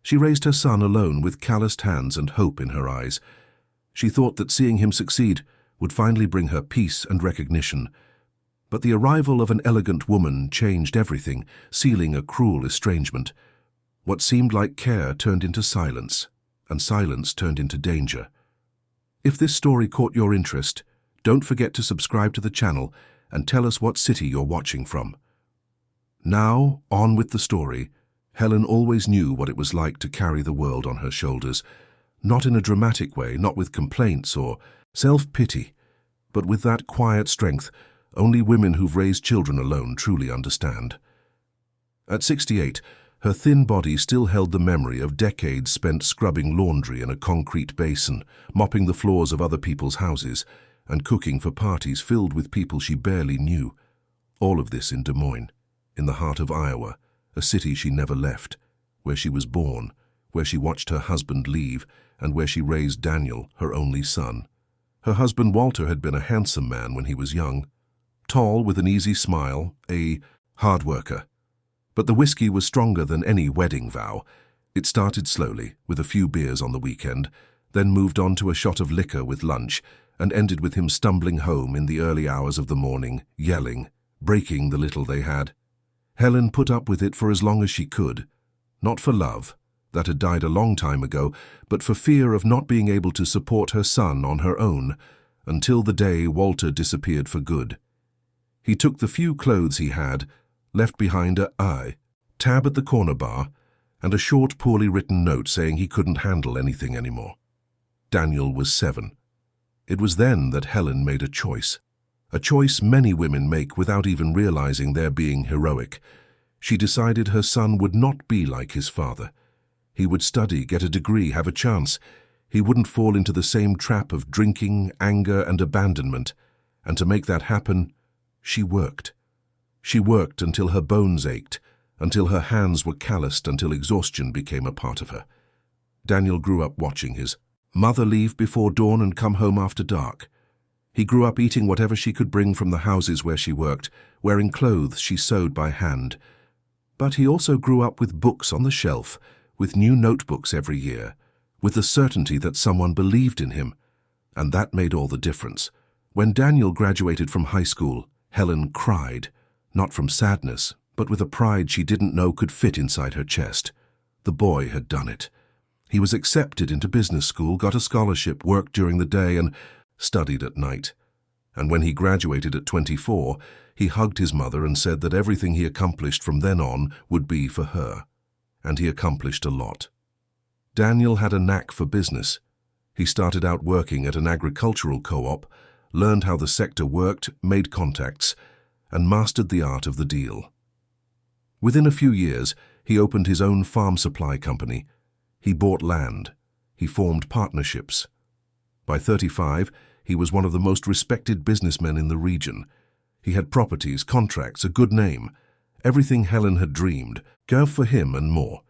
She raised her son alone with calloused hands and hope in her eyes. She thought that seeing him succeed would finally bring her peace and recognition. But the arrival of an elegant woman changed everything, sealing a cruel estrangement. What seemed like care turned into silence, and silence turned into danger. If this story caught your interest, don't forget to subscribe to the channel and tell us what city you're watching from. Now, on with the story. Helen always knew what it was like to carry the world on her shoulders, not in a dramatic way, not with complaints or self-pity, but with that quiet strength only women who've raised children alone truly understand. At 68, her thin body still held the memory of decades spent scrubbing laundry in a concrete basin, mopping the floors of other people's houses, and cooking for parties filled with people she barely knew. All of this in Des Moines, in the heart of Iowa, a city she never left, where she was born, where she watched her husband leave, and where she raised Daniel, her only son. Her husband Walter had been a handsome man when he was young, tall with an easy smile, a hard worker. But the whiskey was stronger than any wedding vow. It started slowly, with a few beers on the weekend, then moved on to a shot of liquor with lunch, and ended with him stumbling home in the early hours of the morning, yelling, breaking the little they had. Helen put up with it for as long as she could, not for love, that had died a long time ago, but for fear of not being able to support her son on her own, until the day Walter disappeared for good. He took the few clothes he had, left behind a tab at the corner bar, and a short, poorly written note saying he couldn't handle anything anymore. Daniel was 7. It was then that Helen made a choice many women make without even realizing they're being heroic. She decided her son would not be like his father. He would study, get a degree, have a chance. He wouldn't fall into the same trap of drinking, anger, and abandonment. And to make that happen, she worked. She worked until her bones ached, until her hands were calloused, until exhaustion became a part of her. Daniel grew up watching his mother leave before dawn and come home after dark. He grew up eating whatever she could bring from the houses where she worked, wearing clothes she sewed by hand. But he also grew up with books on the shelf, with new notebooks every year, with the certainty that someone believed in him. And that made all the difference. When Daniel graduated from high school, Helen cried, not from sadness, but with a pride she didn't know could fit inside her chest. The boy had done it. He was accepted into business school, got a scholarship, worked during the day, and studied at night. And when he graduated at 24, he hugged his mother and said that everything he accomplished from then on would be for her. And he accomplished a lot. Daniel had a knack for business. He started out working at an agricultural co-op, learned how the sector worked, made contacts, and mastered the art of the deal. Within a few years, he opened his own farm supply company. He bought land. He formed partnerships. By 35, he was one of the most respected businessmen in the region. He had properties, contracts, a good name, everything Helen had dreamed, girl for him and more.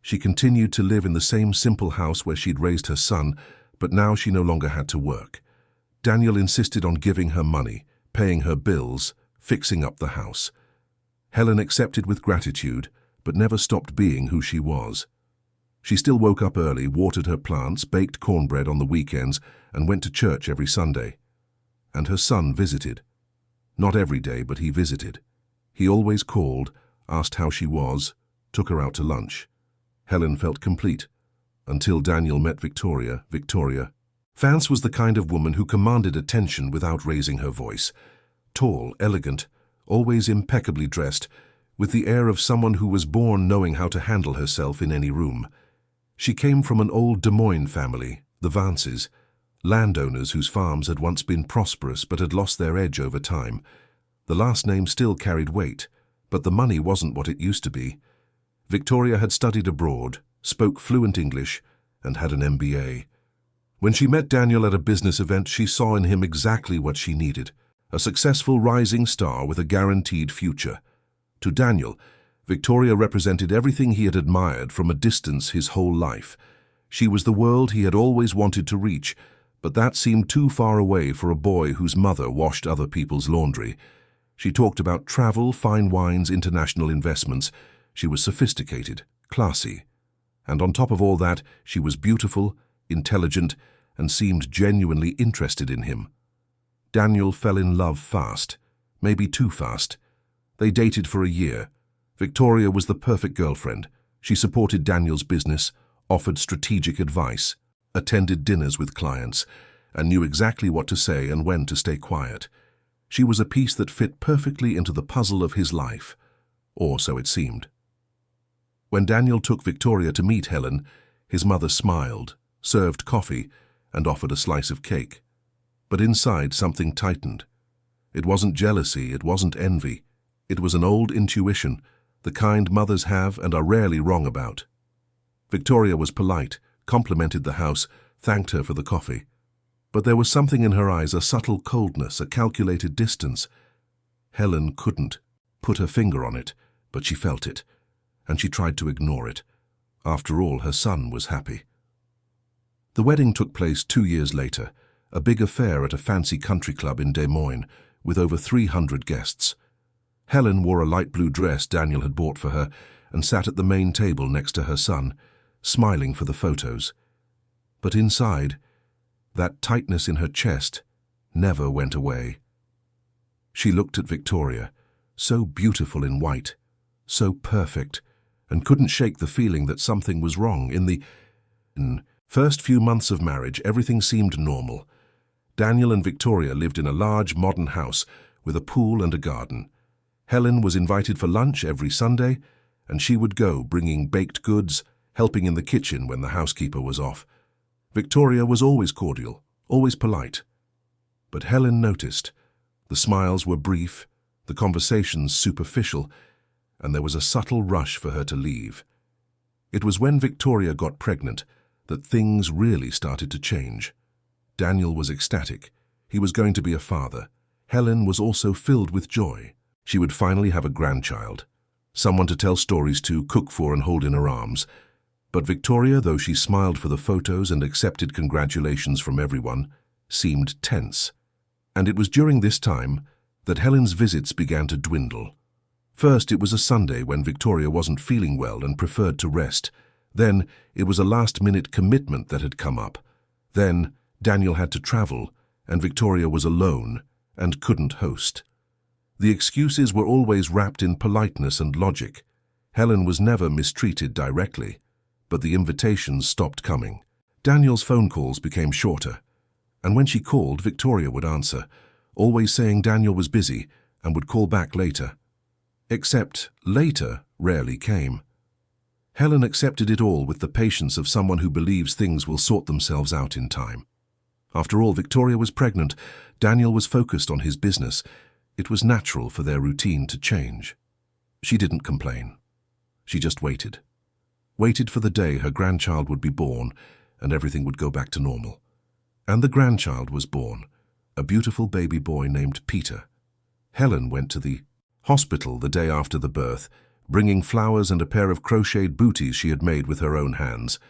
She continued to live in the same simple house where she'd raised her son, but now she no longer had to work. Daniel insisted on giving her money, paying her bills, fixing up the house. Helen accepted with gratitude, but never stopped being who she was. She still woke up early, watered her plants, baked cornbread on the weekends, and went to church every Sunday. And her son visited. Not every day, but he visited. He always called, asked how she was, took her out to lunch. Helen felt complete, until Daniel met Victoria. Vance was the kind of woman who commanded attention without raising her voice. Tall, elegant, always impeccably dressed, with the air of someone who was born knowing how to handle herself in any room. She came from an old Des Moines family, the Vances, landowners whose farms had once been prosperous but had lost their edge over time. The last name still carried weight, but the money wasn't what it used to be. Victoria had studied abroad, spoke fluent English, and had an MBA. When she met Daniel at a business event, she saw in him exactly what she needed, a successful rising star with a guaranteed future. To Daniel, Victoria represented everything he had admired from a distance his whole life. She was the world he had always wanted to reach, but that seemed too far away for a boy whose mother washed other people's laundry. She talked about travel, fine wines, international investments. She was sophisticated, classy. And on top of all that, she was beautiful, intelligent, and seemed genuinely interested in him. Daniel fell in love fast, maybe too fast. They dated for a year. Victoria was the perfect girlfriend. She supported Daniel's business, offered strategic advice, attended dinners with clients, and knew exactly what to say and when to stay quiet. She was a piece that fit perfectly into the puzzle of his life, or so it seemed. When Daniel took Victoria to meet Helen, his mother smiled, served coffee, and offered a slice of cake. But inside something tightened. It wasn't jealousy, it wasn't envy. It was an old intuition, the kind mothers have and are rarely wrong about. Victoria was polite, complimented the house, thanked her for the coffee. But there was something in her eyes, a subtle coldness, a calculated distance. Helen couldn't put her finger on it, but she felt it, and she tried to ignore it. After all, her son was happy. The wedding took place 2 years later, a big affair at a fancy country club in Des Moines, with over 300 guests. Helen wore a light blue dress Daniel had bought for her and sat at the main table next to her son, smiling for the photos. But inside, that tightness in her chest never went away. She looked at Victoria, so beautiful in white, so perfect, and couldn't shake the feeling that something was wrong. In the first few months of marriage, everything seemed normal. Daniel and Victoria lived in a large modern house with a pool and a garden. Helen was invited for lunch every Sunday, and she would go, bringing baked goods, helping in the kitchen when the housekeeper was off. Victoria was always cordial, always polite. But Helen noticed. The smiles were brief, the conversations superficial, and there was a subtle rush for her to leave. It was when Victoria got pregnant that things really started to change. Daniel was ecstatic. He was going to be a father. Helen was also filled with joy. She would finally have a grandchild, someone to tell stories to, cook for, and hold in her arms. But Victoria, though she smiled for the photos and accepted congratulations from everyone, seemed tense. And it was during this time that Helen's visits began to dwindle. First, it was a Sunday when Victoria wasn't feeling well and preferred to rest. Then, it was a last-minute commitment that had come up. Then, Daniel had to travel, and Victoria was alone and couldn't host. The excuses were always wrapped in politeness and logic. Helen was never mistreated directly, but the invitations stopped coming. Daniel's phone calls became shorter, and when she called, Victoria would answer, always saying Daniel was busy and would call back later. Except later rarely came. Helen accepted it all with the patience of someone who believes things will sort themselves out in time. After all, Victoria was pregnant. Daniel was focused on his business. It was natural for their routine to change. She didn't complain. She just waited. Waited for the day her grandchild would be born and everything would go back to normal. And the grandchild was born, a beautiful baby boy named Peter. Helen went to the hospital the day after the birth, bringing flowers and a pair of crocheted booties she had made with her own hands.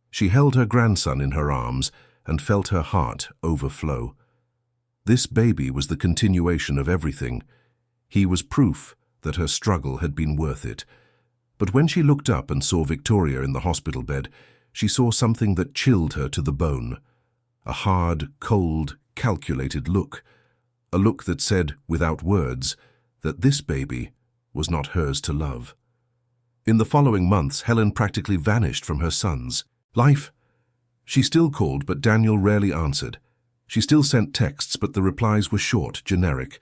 She held her grandson in her arms and felt her heart overflow. This baby was the continuation of everything. He was proof that her struggle had been worth it. But when she looked up and saw Victoria in the hospital bed, she saw something that chilled her to the bone. A hard, cold, calculated look. A look that said, without words, that this baby was not hers to love. In the following months, Helen practically vanished from her son's life. She still called, but Daniel rarely answered. She still sent texts, but the replies were short, generic.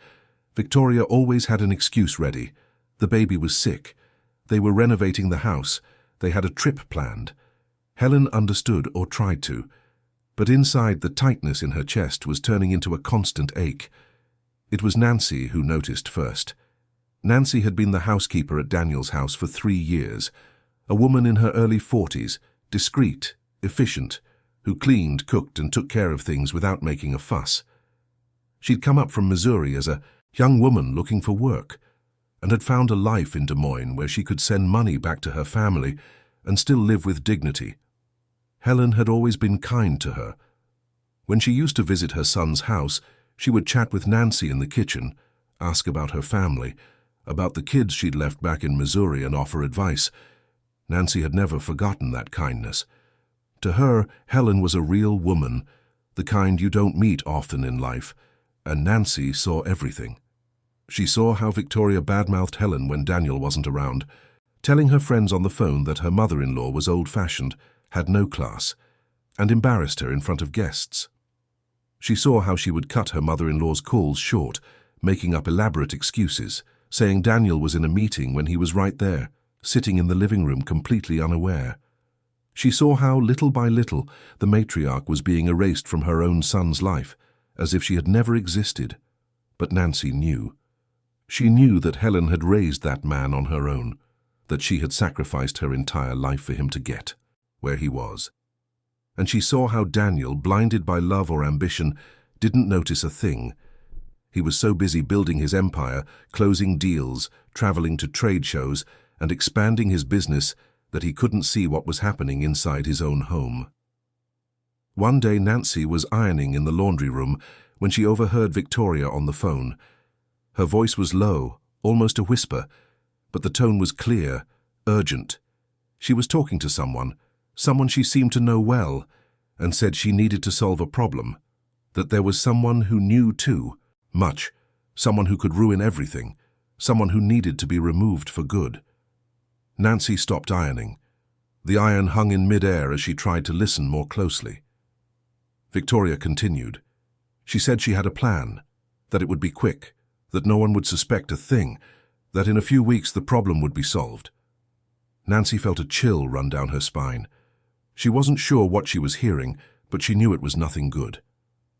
Victoria always had an excuse ready. The baby was sick. They were renovating the house. They had a trip planned. Helen understood, or tried to, but inside the tightness in her chest was turning into a constant ache. It was Nancy who noticed first. Nancy had been the housekeeper at Daniel's house for 3 years, a woman in her early 40s, discreet, efficient, who cleaned, cooked, and took care of things without making a fuss. She'd come up from Missouri as a young woman looking for work, and had found a life in Des Moines where she could send money back to her family and still live with dignity. Helen had always been kind to her. When she used to visit her son's house, she would chat with Nancy in the kitchen, ask about her family, about the kids she'd left back in Missouri, and offer advice. Nancy had never forgotten that kindness. To her, Helen was a real woman, the kind you don't meet often in life, and Nancy saw everything. She saw how Victoria badmouthed Helen when Daniel wasn't around, telling her friends on the phone that her mother-in-law was old-fashioned, had no class, and embarrassed her in front of guests. She saw how she would cut her mother-in-law's calls short, making up elaborate excuses, saying Daniel was in a meeting when he was right there, sitting in the living room completely unaware. She saw how, little by little, the matriarch was being erased from her own son's life, as if she had never existed. But Nancy knew. She knew that Helen had raised that man on her own, that she had sacrificed her entire life for him to get where he was. And she saw how Daniel, blinded by love or ambition, didn't notice a thing. He was so busy building his empire, closing deals, traveling to trade shows, and expanding his business that he couldn't see what was happening inside his own home. One day Nancy was ironing in the laundry room when she overheard Victoria on the phone. Her voice was low, almost a whisper, but the tone was clear, urgent. She was talking to someone she seemed to know well, and said she needed to solve a problem, that there was someone who knew too, much, someone who could ruin everything, someone who needed to be removed for good. Nancy stopped ironing. The iron hung in mid-air as she tried to listen more closely. Victoria continued. She said she had a plan, that it would be quick, that no one would suspect a thing, that in a few weeks the problem would be solved. Nancy felt a chill run down her spine. She wasn't sure what she was hearing, but she knew it was nothing good.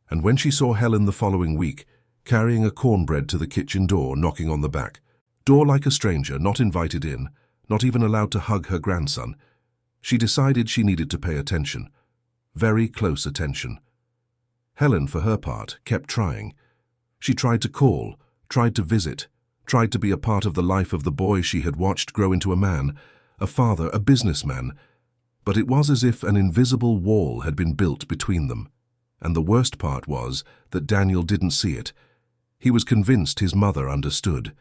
And when she saw Helen the following week, carrying a cornbread to the kitchen door, knocking on the back door like a stranger, not invited in, not even allowed to hug her grandson, she decided she needed to pay attention. Very close attention. Helen, for her part, kept trying. She tried to call, tried to visit, tried to be a part of the life of the boy she had watched grow into a man, a father, a businessman, but it was as if an invisible wall had been built between them. And the worst part was that Daniel didn't see it. He was convinced his mother understood,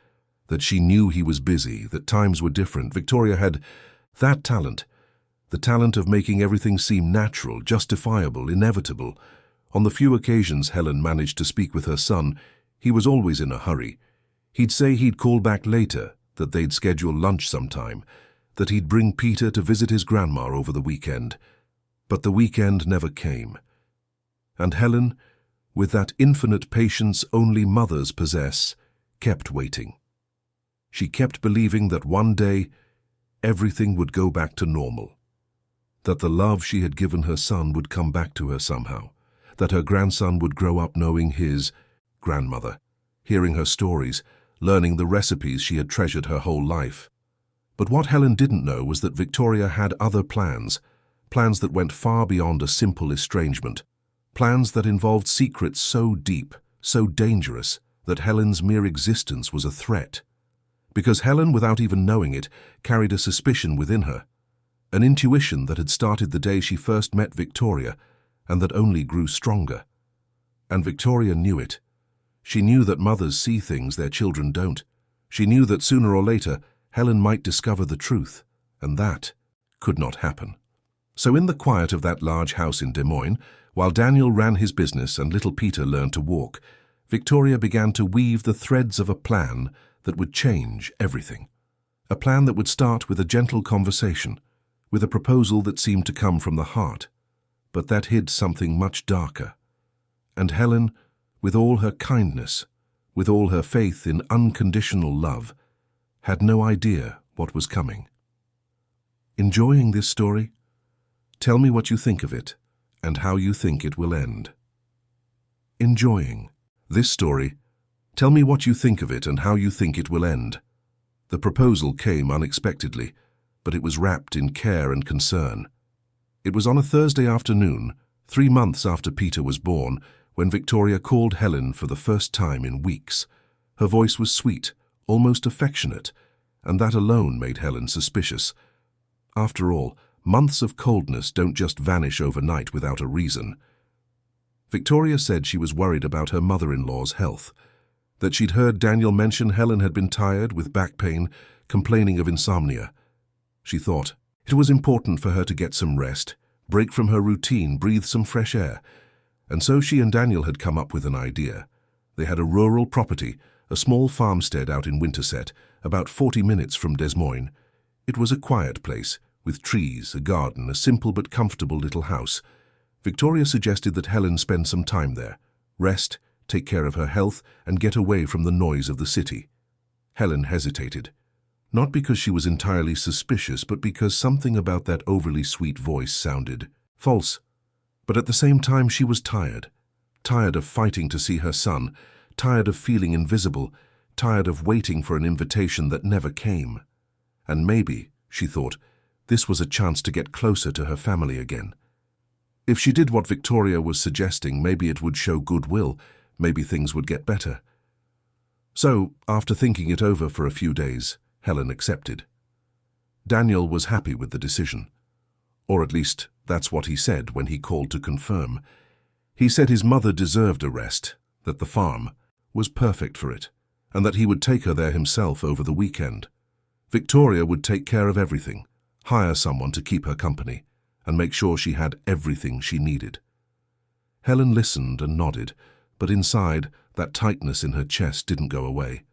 that she knew he was busy, that times were different. Victoria had that talent, the talent of making everything seem natural, justifiable, inevitable. On the few occasions Helen managed to speak with her son, he was always in a hurry. He'd say he'd call back later, that they'd schedule lunch sometime, that he'd bring Peter to visit his grandma over the weekend. But the weekend never came. And Helen, with that infinite patience only mothers possess, kept waiting. She kept believing that one day everything would go back to normal, that the love she had given her son would come back to her somehow, that her grandson would grow up knowing his grandmother, hearing her stories, learning the recipes she had treasured her whole life. But what Helen didn't know was that Victoria had other plans, plans that went far beyond a simple estrangement, plans that involved secrets so deep, so dangerous, that Helen's mere existence was a threat. Because Helen, without even knowing it, carried a suspicion within her, an intuition that had started the day she first met Victoria, and that only grew stronger. And Victoria knew it. She knew that mothers see things their children don't. She knew that sooner or later, Helen might discover the truth, and that could not happen. So in the quiet of that large house in Des Moines, while Daniel ran his business and little Peter learned to walk, Victoria began to weave the threads of a plan that would change everything. A plan that would start with a gentle conversation, with a proposal that seemed to come from the heart, but that hid something much darker. And Helen, with all her kindness, with all her faith in unconditional love, had no idea what was coming. Enjoying this story? Tell me what you think of it and how you think it will end. Enjoying this story? Tell me what you think of it and how you think it will end. The proposal came unexpectedly, but it was wrapped in care and concern. It was on a Thursday afternoon, 3 months after Peter was born, when Victoria called Helen for the first time in weeks. Her voice was sweet, almost affectionate, and that alone made Helen suspicious. After all, months of coldness don't just vanish overnight without a reason. Victoria said she was worried about her mother-in-law's health, that she'd heard Daniel mention Helen had been tired with back pain, complaining of insomnia. She thought, It was important for her to get some rest, break from her routine, breathe some fresh air. And so she and Daniel had come up with an idea. They had a rural property, a small farmstead out in Winterset, about 40 minutes from Des Moines. It was a quiet place, with trees, a garden, a simple but comfortable little house. Victoria suggested that Helen spend some time there, rest, take care of her health, and get away from the noise of the city. Helen hesitated. Not because she was entirely suspicious, but because something about that overly sweet voice sounded false. But at the same time she was tired. Tired of fighting to see her son, tired of feeling invisible, tired of waiting for an invitation that never came. And maybe, she thought, this was a chance to get closer to her family again. If she did what Victoria was suggesting, maybe it would show goodwill, maybe things would get better. So, after thinking it over for a few days, Helen accepted. Daniel was happy with the decision. Or at least, that's what he said when he called to confirm. He said his mother deserved a rest, that the farm was perfect for it, and that he would take her there himself over the weekend. Victoria would take care of everything, hire someone to keep her company, and make sure she had everything she needed. Helen listened and nodded, but inside, that tightness in her chest didn't go away.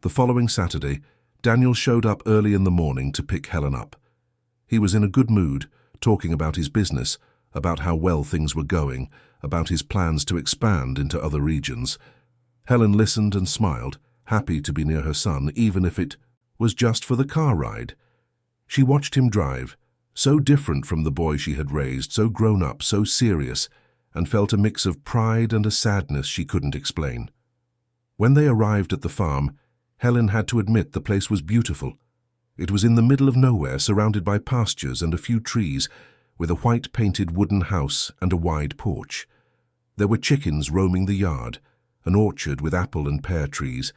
The following Saturday, Daniel showed up early in the morning to pick Helen up. He was in a good mood, talking about his business, about how well things were going, about his plans to expand into other regions. Helen listened and smiled, happy to be near her son, even if it was just for the car ride. She watched him drive, so different from the boy she had raised, so grown up, so serious, and felt a mix of pride and a sadness she couldn't explain. When they arrived at the farm, Helen had to admit the place was beautiful. It was in the middle of nowhere, surrounded by pastures and a few trees, with a white-painted wooden house and a wide porch. There were chickens roaming the yard, an orchard with apple and pear trees,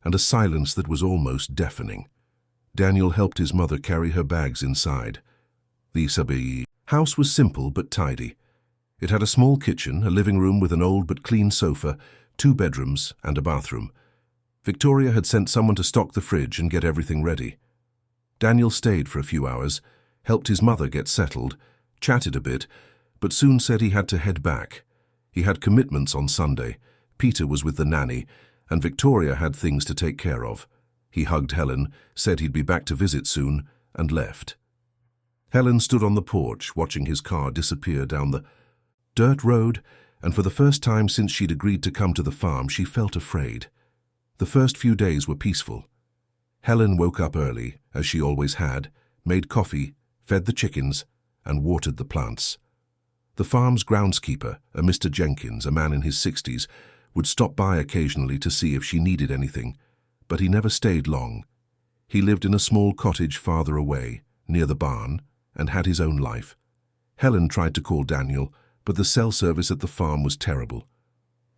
and a silence that was almost deafening. Daniel helped his mother carry her bags inside. The house was simple but tidy. It had a small kitchen, a living room with an old but clean sofa, 2 bedrooms, and a bathroom. Victoria had sent someone to stock the fridge and get everything ready. Daniel stayed for a few hours, helped his mother get settled, chatted a bit, but soon said he had to head back. He had commitments on Sunday. Peter was with the nanny, and Victoria had things to take care of. He hugged Helen, said he'd be back to visit soon, and left. Helen stood on the porch, watching his car disappear down the dirt road, and for the first time since she'd agreed to come to the farm, she felt afraid. The first few days were peaceful. Helen woke up early, as she always had, made coffee, fed the chickens, and watered the plants. The farm's groundskeeper, a Mr. Jenkins, a man in his 60s, would stop by occasionally to see if she needed anything, but he never stayed long. He lived in a small cottage farther away, near the barn, and had his own life. Helen tried to call Daniel, but the cell service at the farm was terrible.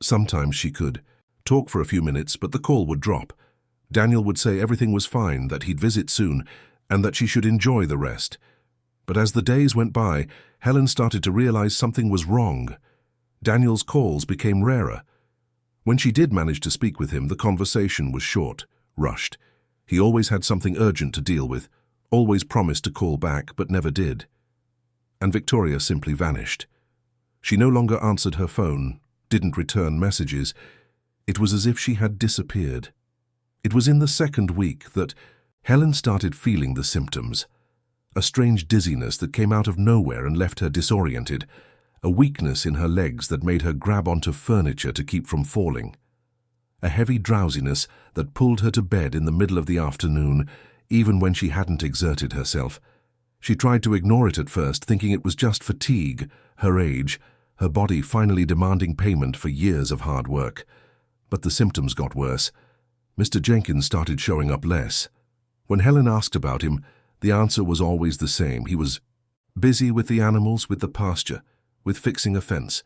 Sometimes she could talk for a few minutes, but the call would drop. Daniel would say everything was fine, that he'd visit soon, and that she should enjoy the rest. But as the days went by, Helen started to realize something was wrong. Daniel's calls became rarer. When she did manage to speak with him, the conversation was short, rushed. He always had something urgent to deal with, always promised to call back, but never did. And Victoria simply vanished. She no longer answered her phone, didn't return messages. It was as if she had disappeared. It was in the second week that Helen started feeling the symptoms. A strange dizziness that came out of nowhere and left her disoriented, a weakness in her legs that made her grab onto furniture to keep from falling, a heavy drowsiness that pulled her to bed in the middle of the afternoon, even when she hadn't exerted herself. She tried to ignore it at first, thinking it was just fatigue, her age, her body finally demanding payment for years of hard work. But the symptoms got worse. Mr. Jenkins started showing up less. When Helen asked about him, the answer was always the same. He was busy with the animals, with the pasture, with fixing a fence.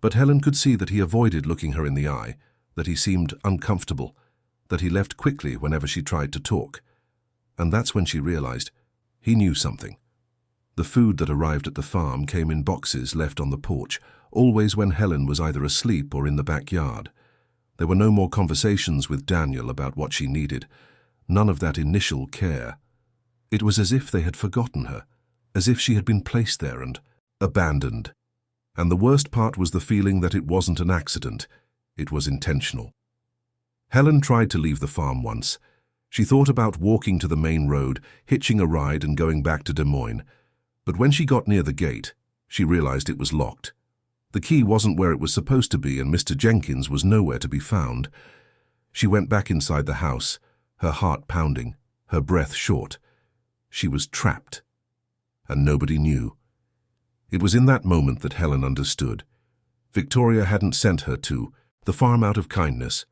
But Helen could see that he avoided looking her in the eye, that he seemed uncomfortable, that he left quickly whenever she tried to talk. And that's when she realized he knew something. The food that arrived at the farm came in boxes left on the porch, always when Helen was either asleep or in the backyard. There were no more conversations with Daniel about what she needed, none of that initial care. It was as if they had forgotten her. as if she had been placed there and abandoned. And the worst part was the feeling that it wasn't an accident, it was intentional. Helen tried to leave the farm once. She thought about walking to the main road, hitching a ride and going back to Des Moines. But when she got near the gate, she realized it was locked. The key wasn't where it was supposed to be, and Mr. Jenkins was nowhere to be found. She went back inside the house, her heart pounding, her breath short. She was trapped, and nobody knew. It was in that moment that Helen understood. Victoria hadn't sent her to the farm out of kindness.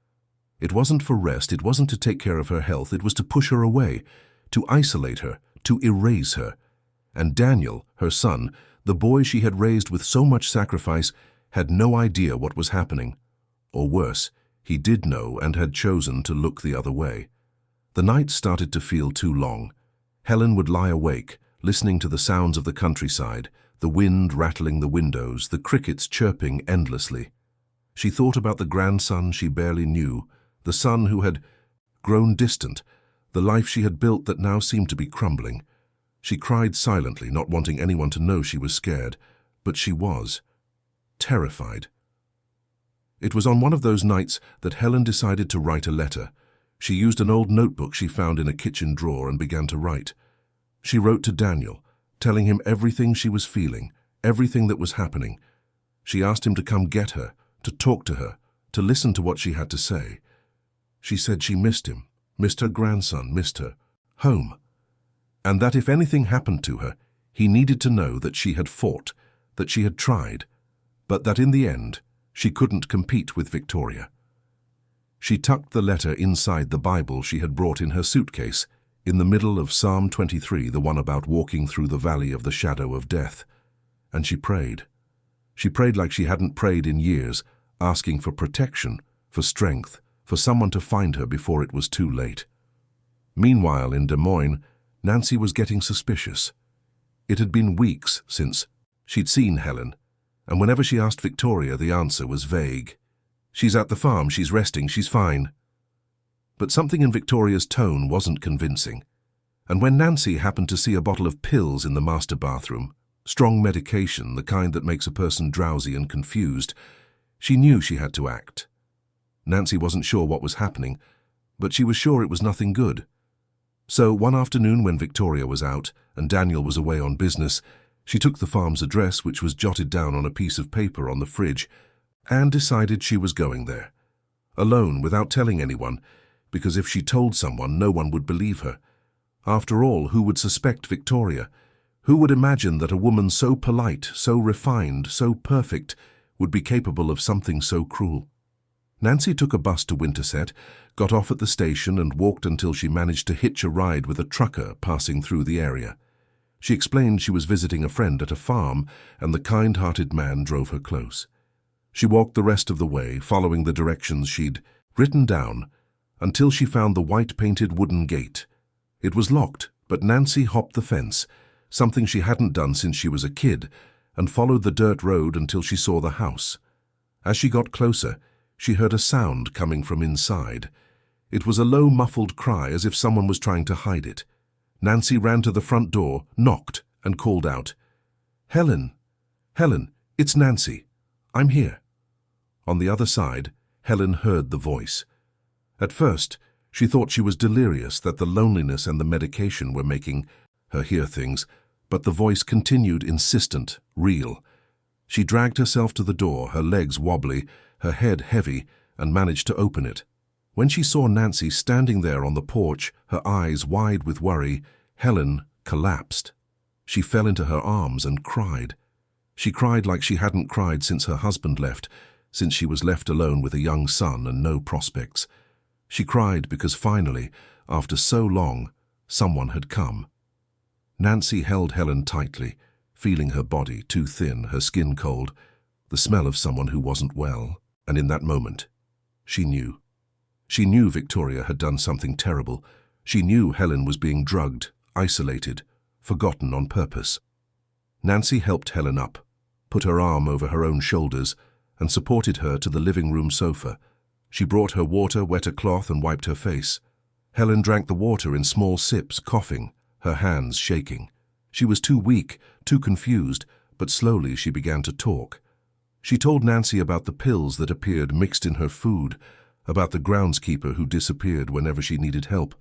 It wasn't for rest, it wasn't to take care of her health, it was to push her away, to isolate her, to erase her. And Daniel, her son, the boy she had raised with so much sacrifice, had no idea what was happening. Or worse, he did know and had chosen to look the other way. The nights started to feel too long. Helen would lie awake, listening to the sounds of the countryside, the wind rattling the windows, the crickets chirping endlessly. She thought about the grandson she barely knew, the son who had grown distant, the life she had built that now seemed to be crumbling. She cried silently, not wanting anyone to know she was scared, but she was terrified. It was on one of those nights that Helen decided to write a letter. She used an old notebook she found in a kitchen drawer and began to write. She wrote to Daniel, telling him everything she was feeling, everything that was happening. She asked him to come get her, to talk to her, to listen to what she had to say. She said she missed him, missed her grandson, missed her home, and that if anything happened to her, he needed to know that she had fought, that she had tried, but that in the end, she couldn't compete with Victoria. She tucked the letter inside the Bible she had brought in her suitcase, in the middle of Psalm 23, the one about walking through the valley of the shadow of death, and she prayed. She prayed like she hadn't prayed in years, asking for protection, for strength, for someone to find her before it was too late. Meanwhile, in Des Moines, Nancy was getting suspicious. It had been weeks since she'd seen Helen, and whenever she asked Victoria, the answer was vague. She's at the farm, she's resting, she's fine. But something in Victoria's tone wasn't convincing. And when Nancy happened to see a bottle of pills in the master bathroom, strong medication, the kind that makes a person drowsy and confused, she knew she had to act. Nancy wasn't sure what was happening, but she was sure it was nothing good. So one afternoon when Victoria was out and Daniel was away on business, she took the farm's address, which was jotted down on a piece of paper on the fridge, and decided she was going there. Alone, without telling anyone, because if she told someone, no one would believe her. After all, who would suspect Victoria? Who would imagine that a woman so polite, so refined, so perfect, would be capable of something so cruel? Nancy took a bus to Winterset, got off at the station and walked until she managed to hitch a ride with a trucker passing through the area. She explained she was visiting a friend at a farm, and the kind-hearted man drove her close. She walked the rest of the way, following the directions she'd written down, until she found the white-painted wooden gate. It was locked, but Nancy hopped the fence, something she hadn't done since she was a kid, and followed the dirt road until she saw the house. As she got closer, she heard a sound coming from inside. It was a low, muffled cry, as if someone was trying to hide it. Nancy ran to the front door, knocked, and called out, "Helen! Helen, it's Nancy. I'm here." On the other side, Helen heard the voice. At first, she thought she was delirious, that the loneliness and the medication were making her hear things, but the voice continued insistent, real. She dragged herself to the door, her legs wobbly, her head heavy, and managed to open it. When she saw Nancy standing there on the porch, her eyes wide with worry, Helen collapsed. She fell into her arms and cried. She cried like she hadn't cried since her husband left, since she was left alone with a young son and no prospects. She cried because finally, after so long, someone had come. Nancy held Helen tightly, feeling her body too thin, her skin cold, the smell of someone who wasn't well. And in that moment, she knew. She knew Victoria had done something terrible. She knew Helen was being drugged, isolated, forgotten on purpose. Nancy helped Helen up, put her arm over her own shoulders, and supported her to the living room sofa. She brought her water, wet a cloth, and wiped her face. Helen drank the water in small sips, coughing, her hands shaking. She was too weak, too confused, but slowly she began to talk. She told Nancy about the pills that appeared mixed in her food, about the groundskeeper who disappeared whenever she needed help,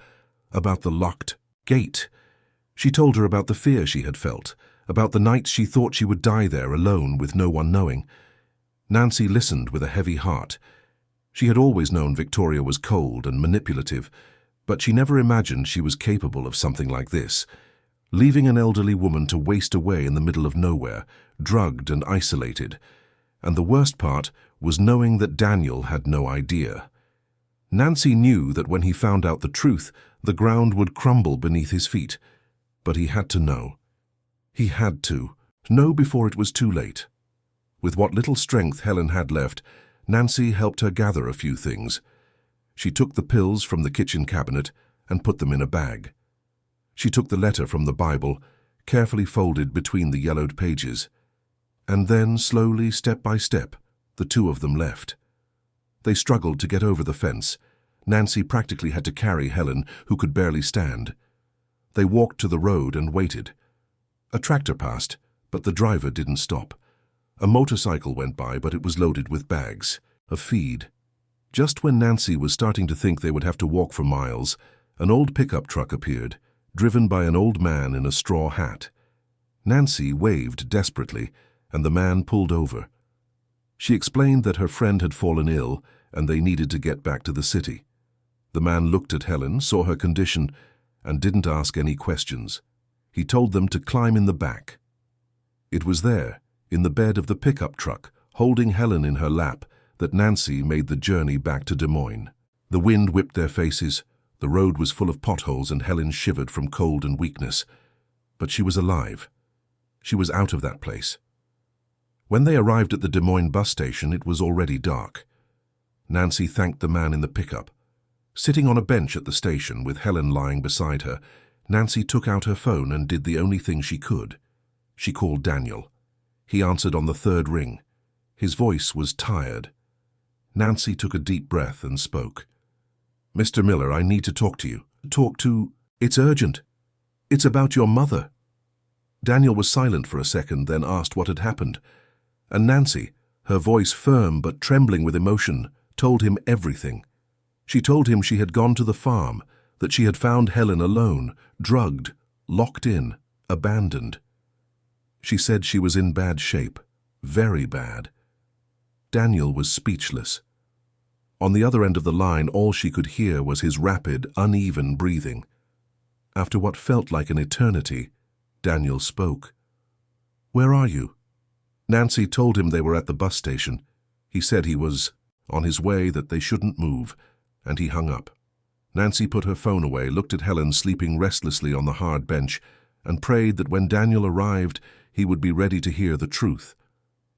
about the locked gate. She told her about the fear she had felt, about the nights she thought she would die there alone with no one knowing. Nancy listened with a heavy heart. She had always known Victoria was cold and manipulative, but she never imagined she was capable of something like this. Leaving an elderly woman to waste away in the middle of nowhere, drugged and isolated. And the worst part was knowing that Daniel had no idea. Nancy knew that when he found out the truth, the ground would crumble beneath his feet. But he had to know. He had to know before it was too late. With what little strength Helen had left, Nancy helped her gather a few things. She took the pills from the kitchen cabinet and put them in a bag. She took the letter from the Bible, carefully folded between the yellowed pages. And then, slowly, step by step, the two of them left. They struggled to get over the fence. Nancy practically had to carry Helen, who could barely stand. They walked to the road and waited. A tractor passed, but the driver didn't stop. A motorcycle went by, but it was loaded with bags, a feed. Just when Nancy was starting to think they would have to walk for miles, an old pickup truck appeared, driven by an old man in a straw hat. Nancy waved desperately, and the man pulled over. She explained that her friend had fallen ill and they needed to get back to the city. The man looked at Helen, saw her condition, and didn't ask any questions. He told them to climb in the back. It was there, in the bed of the pickup truck, holding Helen in her lap, that Nancy made the journey back to Des Moines. The wind whipped their faces. The road was full of potholes and Helen shivered from cold and weakness. But she was alive. She was out of that place. When they arrived at the Des Moines bus station, it was already dark. Nancy thanked the man in the pickup. Sitting on a bench at the station with Helen lying beside her, Nancy took out her phone and did the only thing she could. She called Daniel. He answered on the third ring. His voice was tired. Nancy took a deep breath and spoke. "Mr. Miller, I need to talk to you." It's urgent. It's about your mother." Daniel was silent for a second, then asked what had happened. And Nancy, her voice firm but trembling with emotion, told him everything. She told him she had gone to the farm, that she had found Helen alone, drugged, locked in, abandoned. She said she was in bad shape, very bad. Daniel was speechless. On the other end of the line, all she could hear was his rapid, uneven breathing. After what felt like an eternity, Daniel spoke. "Where are you?" Nancy told him they were at the bus station. He said he was on his way, that they shouldn't move, and he hung up. Nancy put her phone away, looked at Helen sleeping restlessly on the hard bench, and prayed that when Daniel arrived, he would be ready to hear the truth,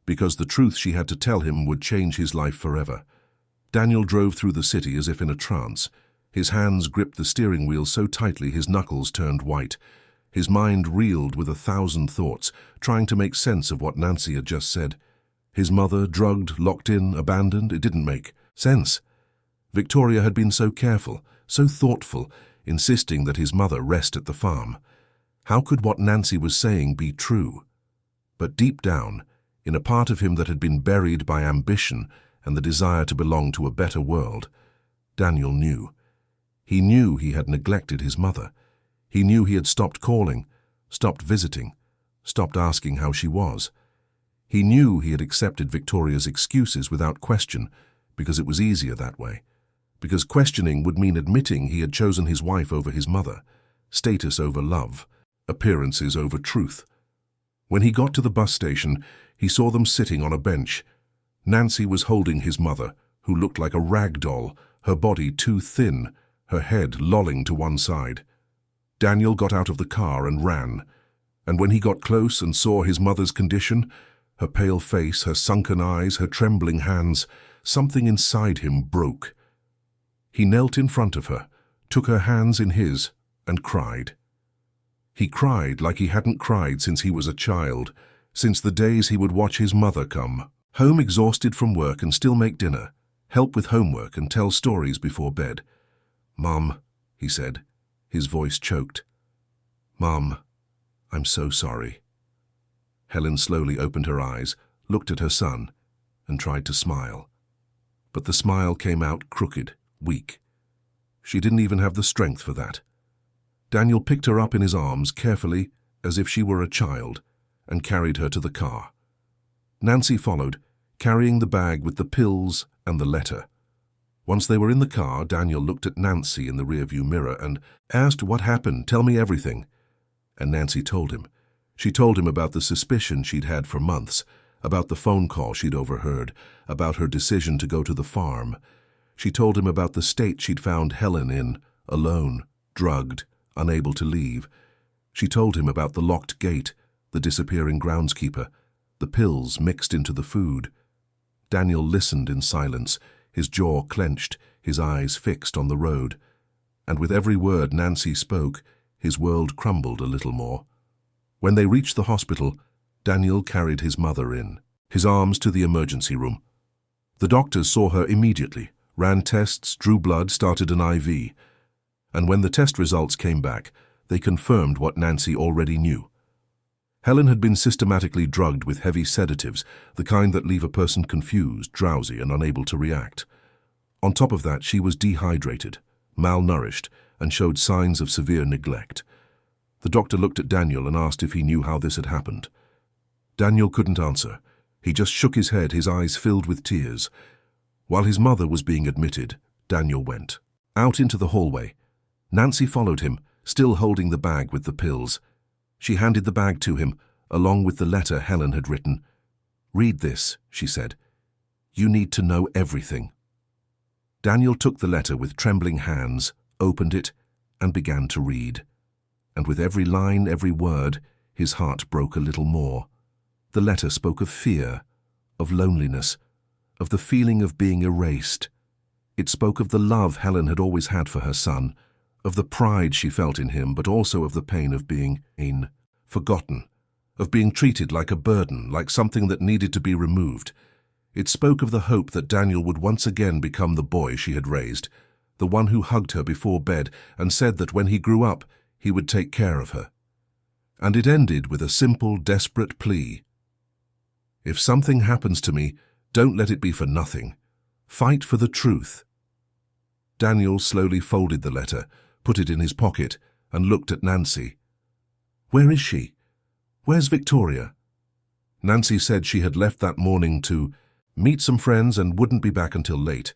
because the truth she had to tell him would change his life forever. Daniel drove through the city as if in a trance. His hands gripped the steering wheel so tightly his knuckles turned white. His mind reeled with 1,000 thoughts, trying to make sense of what Nancy had just said. His mother, drugged, locked in, abandoned, it didn't make sense. Victoria had been so careful, so thoughtful, insisting that his mother rest at the farm. How could what Nancy was saying be true? But deep down, in a part of him that had been buried by ambition and the desire to belong to a better world, Daniel knew. He knew he had neglected his mother. He knew he had stopped calling, stopped visiting, stopped asking how she was. He knew he had accepted Victoria's excuses without question, because it was easier that way. Because questioning would mean admitting he had chosen his wife over his mother, status over love, appearances over truth. When he got to the bus station, he saw them sitting on a bench. Nancy was holding his mother, who looked like a rag doll, her body too thin, her head lolling to one side. Daniel got out of the car and ran, and when he got close and saw his mother's condition, her pale face, her sunken eyes, her trembling hands, something inside him broke. He knelt in front of her, took her hands in his, and cried. He cried like he hadn't cried since he was a child, since the days he would watch his mother come home exhausted from work and still make dinner, help with homework and tell stories before bed. "Mom," he said, his voice choked. "Mom, I'm so sorry." Helen slowly opened her eyes, looked at her son, and tried to smile. But the smile came out crooked, weak. She didn't even have the strength for that. Daniel picked her up in his arms carefully, as if she were a child, and carried her to the car. Nancy followed, carrying the bag with the pills and the letter. Once they were in the car, Daniel looked at Nancy in the rearview mirror and asked, "What happened? Tell me everything." And Nancy told him. She told him about the suspicion she'd had for months, about the phone call she'd overheard, about her decision to go to the farm. She told him about the state she'd found Helen in, alone, drugged, unable to leave. She told him about the locked gate, the disappearing groundskeeper, the pills mixed into the food. Daniel listened in silence, his jaw clenched, his eyes fixed on the road. And with every word Nancy spoke, his world crumbled a little more. When they reached the hospital, Daniel carried his mother in, his arms to the emergency room. The doctors saw her immediately, ran tests, drew blood, started an IV. And when the test results came back, they confirmed what Nancy already knew. Helen had been systematically drugged with heavy sedatives, the kind that leave a person confused, drowsy, and unable to react. On top of that, she was dehydrated, malnourished, and showed signs of severe neglect. The doctor looked at Daniel and asked if he knew how this had happened. Daniel couldn't answer. He just shook his head, his eyes filled with tears. While his mother was being admitted, Daniel went out into the hallway. Nancy followed him, still holding the bag with the pills. She handed the bag to him, along with the letter Helen had written. "Read this," she said. "You need to know everything." Daniel took the letter with trembling hands, opened it, and began to read. And with every line, every word, his heart broke a little more. The letter spoke of fear, of loneliness, of the feeling of being erased. It spoke of the love Helen had always had for her son, of the pride she felt in him, but also of the pain of being forgotten, of being treated like a burden, like something that needed to be removed. It spoke of the hope that Daniel would once again become the boy she had raised, the one who hugged her before bed and said that when he grew up, he would take care of her. And it ended with a simple, desperate plea. "If something happens to me, don't let it be for nothing. Fight for the truth." Daniel slowly folded the letter, put it in his pocket, and looked at Nancy. "Where is she? Where's Victoria?" Nancy said she had left that morning to meet some friends and wouldn't be back until late.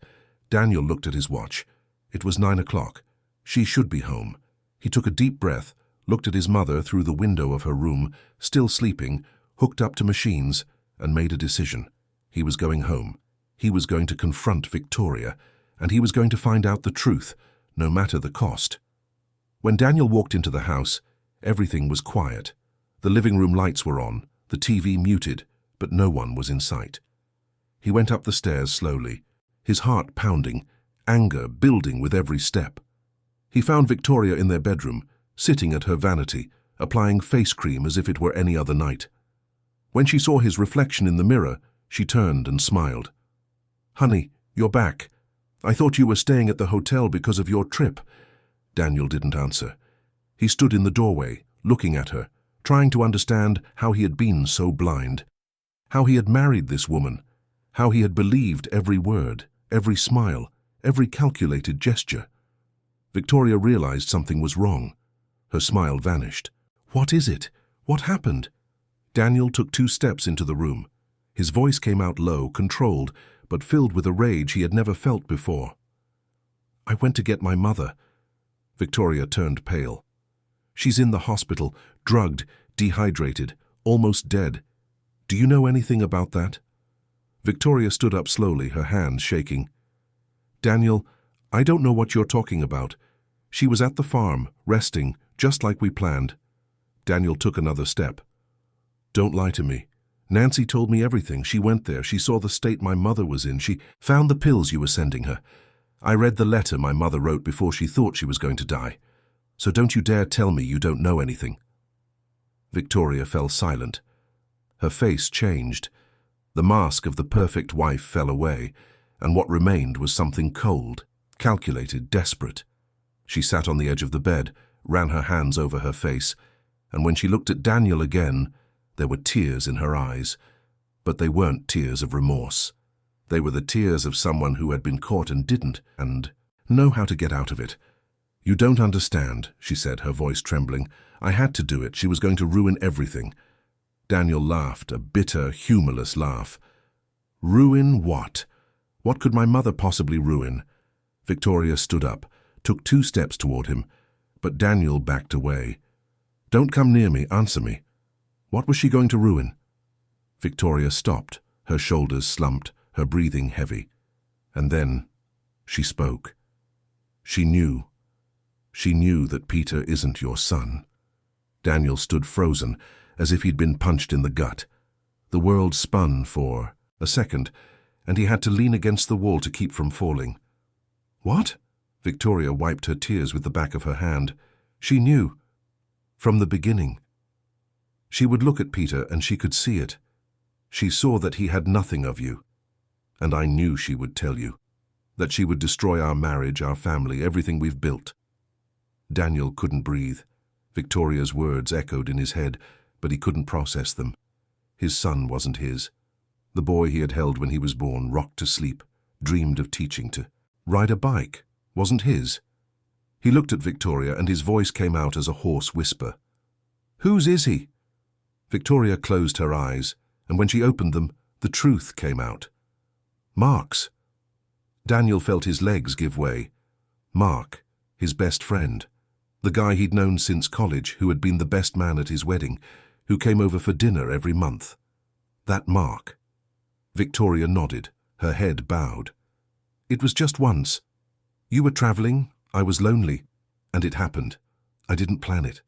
Daniel looked at his watch. It was 9 o'clock. She should be home. He took a deep breath, looked at his mother through the window of her room, still sleeping, hooked up to machines, and made a decision. He was going home. He was going to confront Victoria, and he was going to find out the truth, no matter the cost. When Daniel walked into the house, everything was quiet. The living room lights were on, the TV muted, but no one was in sight. He went up the stairs slowly, his heart pounding, anger building with every step. He found Victoria in their bedroom, sitting at her vanity, applying face cream as if it were any other night. When she saw his reflection in the mirror, she turned and smiled. "Honey, you're back. I thought you were staying at the hotel because of your trip." Daniel didn't answer. He stood in the doorway, looking at her, trying to understand how he had been so blind, how he had married this woman, how he had believed every word, every smile, every calculated gesture. Victoria realized something was wrong. Her smile vanished. "What is it? What happened?" Daniel took 2 steps into the room. His voice came out low, controlled, but filled with a rage he had never felt before. "I went to get my mother." Victoria turned pale. "She's in the hospital, drugged, dehydrated, almost dead. Do you know anything about that?" Victoria stood up slowly, her hands shaking. "Daniel, I don't know what you're talking about. She was at the farm, resting, just like we planned." Daniel took another step. "Don't lie to me. Nancy told me everything. She went there. She saw the state my mother was in. She found the pills you were sending her. I read the letter my mother wrote before she thought she was going to die. So don't you dare tell me you don't know anything." Victoria fell silent. Her face changed. The mask of the perfect wife fell away, and what remained was something cold, calculated, desperate. She sat on the edge of the bed, ran her hands over her face, and when she looked at Daniel again, there were tears in her eyes. But they weren't tears of remorse. They were the tears of someone who had been caught and didn't know how to get out of it. "You don't understand," she said, her voice trembling. "I had to do it. She was going to ruin everything." Daniel laughed, a bitter, humorless laugh. "Ruin what? What could my mother possibly ruin?" Victoria stood up, took 2 steps toward him, but Daniel backed away. "Don't come near me, answer me. What was she going to ruin?" Victoria stopped, her shoulders slumped, her breathing heavy. And then she spoke. She knew that Peter isn't your son." Daniel stood frozen, as if he'd been punched in the gut. The world spun for a second, and he had to lean against the wall to keep from falling. "What?" Victoria wiped her tears with the back of her hand. She knew. From the beginning. She would look at Peter and she could see it. She saw that he had nothing of you. And I knew she would tell you. That she would destroy our marriage, our family, everything we've built. Daniel couldn't breathe. Victoria's words echoed in his head, but he couldn't process them. His son wasn't his. The boy he had held when he was born, rocked to sleep, dreamed of teaching to ride a bike, wasn't his. He looked at Victoria and his voice came out as a hoarse whisper. "Whose is he?" Victoria closed her eyes, and when she opened them, the truth came out. "Mark's." Daniel felt his legs give way. Mark, his best friend. The guy he'd known since college, who had been the best man at his wedding, who came over for dinner every month. That Mark. Victoria nodded, her head bowed. "It was just once. You were traveling, I was lonely, and it happened. I didn't plan it.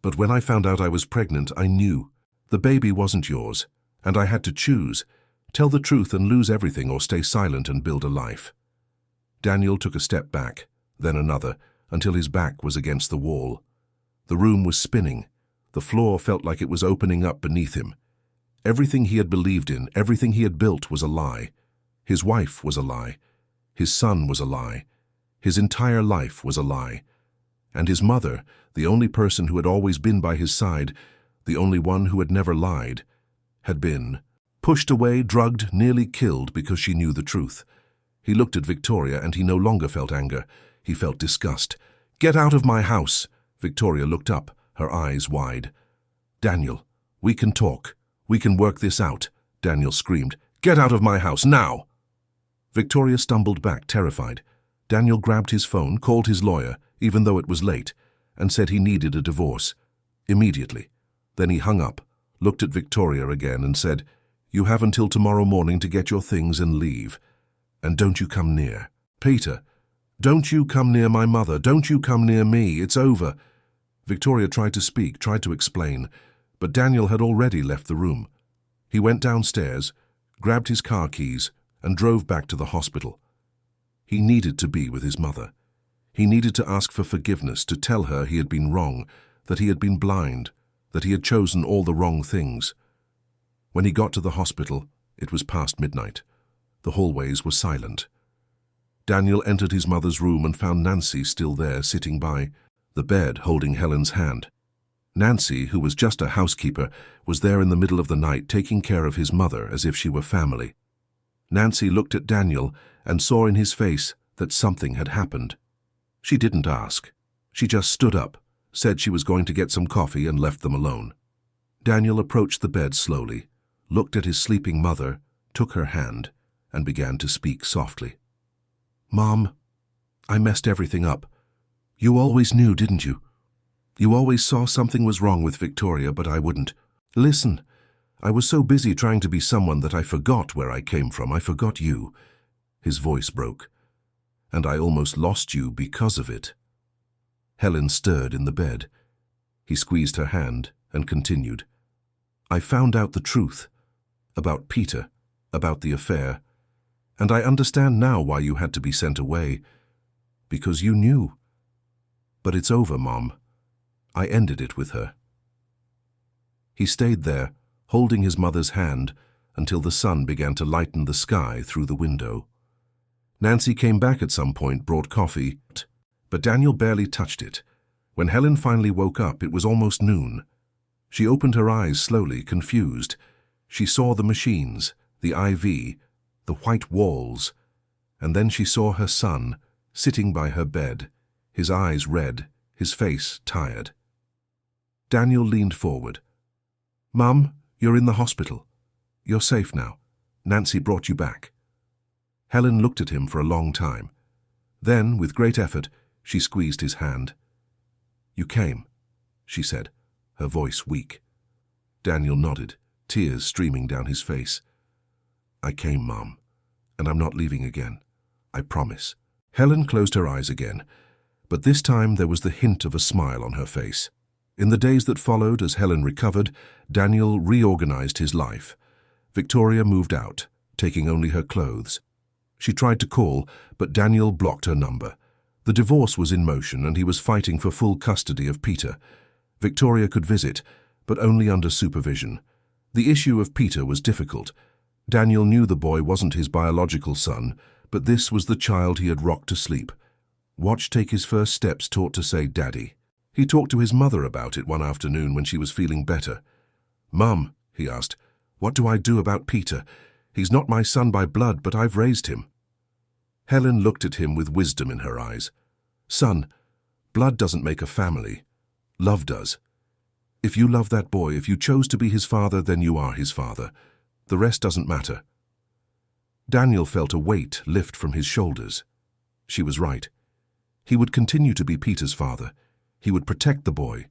But when I found out I was pregnant, I knew. The baby wasn't yours, and I had to choose. Tell the truth and lose everything, or stay silent and build a life." Daniel took a step back, then another, until his back was against the wall. The room was spinning. The floor felt like it was opening up beneath him. Everything he had believed in, everything he had built was a lie. His wife was a lie. His son was a lie. His entire life was a lie. And his mother, the only person who had always been by his side, the only one who had never lied, had been pushed away, drugged, nearly killed because she knew the truth. He looked at Victoria and he no longer felt anger. He felt disgust. "Get out of my house!" Victoria looked up, her eyes wide. "Daniel, we can talk. We can work this out," Daniel screamed. "Get out of my house, now!" Victoria stumbled back, terrified. Daniel grabbed his phone, called his lawyer, even though it was late, and said he needed a divorce. Immediately. Then he hung up, looked at Victoria again and said, "You have until tomorrow morning to get your things and leave. And don't you come near. Peter, don't you come near my mother. Don't you come near me. It's over." Victoria tried to speak, tried to explain, but Daniel had already left the room. He went downstairs, grabbed his car keys, and drove back to the hospital. He needed to be with his mother. He needed to ask for forgiveness, to tell her he had been wrong, that he had been blind, that he had chosen all the wrong things. When he got to the hospital, it was past midnight. The hallways were silent. Daniel entered his mother's room and found Nancy still there, sitting by the bed, holding Helen's hand. Nancy, who was just a housekeeper, was there in the middle of the night, taking care of his mother as if she were family. Nancy looked at Daniel and saw in his face that something had happened. She didn't ask. She just stood up, said she was going to get some coffee, and left them alone. Daniel approached the bed slowly, looked at his sleeping mother, took her hand, and began to speak softly. "Mom, I messed everything up. You always knew, didn't you? You always saw something was wrong with Victoria, but I wouldn't. Listen, I was so busy trying to be someone that I forgot where I came from. I forgot you." His voice broke. "And I almost lost you because of it." Helen stirred in the bed. He squeezed her hand and continued. "I found out the truth. About Peter, about the affair. And I understand now why you had to be sent away. Because you knew. But it's over, Mom. I ended it with her." He stayed there, holding his mother's hand, until the sun began to lighten the sky through the window. Nancy came back at some point, brought coffee, but Daniel barely touched it. When Helen finally woke up, it was almost noon. She opened her eyes slowly, confused. She saw the machines, the IV, the white walls, and then she saw her son, sitting by her bed, his eyes red, his face tired. Daniel leaned forward. "Mum, you're in the hospital. You're safe now. Nancy brought you back." Helen looked at him for a long time. Then, with great effort, she squeezed his hand. "You came," she said, her voice weak. Daniel nodded, tears streaming down his face. "I came, Mum, and I'm not leaving again. I promise." Helen closed her eyes again, but this time there was the hint of a smile on her face. In the days that followed, as Helen recovered, Daniel reorganized his life. Victoria moved out, taking only her clothes. She tried to call, but Daniel blocked her number. The divorce was in motion, and he was fighting for full custody of Peter. Victoria could visit, but only under supervision. The issue of Peter was difficult. Daniel knew the boy wasn't his biological son, but this was the child he had rocked to sleep. Watched take his first steps, taught to say "Daddy." He talked to his mother about it one afternoon when she was feeling better. "Mum," he asked, "what do I do about Peter? He's not my son by blood, but I've raised him." Helen looked at him with wisdom in her eyes. "Son, blood doesn't make a family. Love does. If you love that boy, if you chose to be his father, then you are his father. The rest doesn't matter." Daniel felt a weight lift from his shoulders. She was right. He would continue to be Peter's father. He would protect the boy,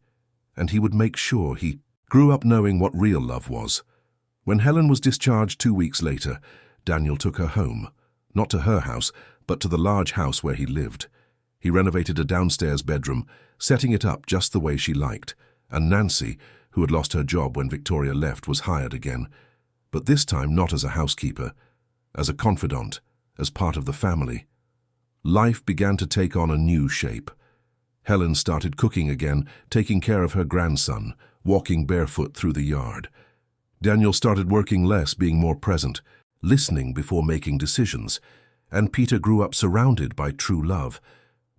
and he would make sure he grew up knowing what real love was. When Helen was discharged 2 weeks later, Daniel took her home, not to her house, but to the large house where he lived. He renovated a downstairs bedroom, setting it up just the way she liked, and Nancy, who had lost her job when Victoria left, was hired again, but this time not as a housekeeper, as a confidant, as part of the family. Life began to take on a new shape. Helen started cooking again, taking care of her grandson, walking barefoot through the yard. Daniel started working less, being more present, listening before making decisions, and Peter grew up surrounded by true love.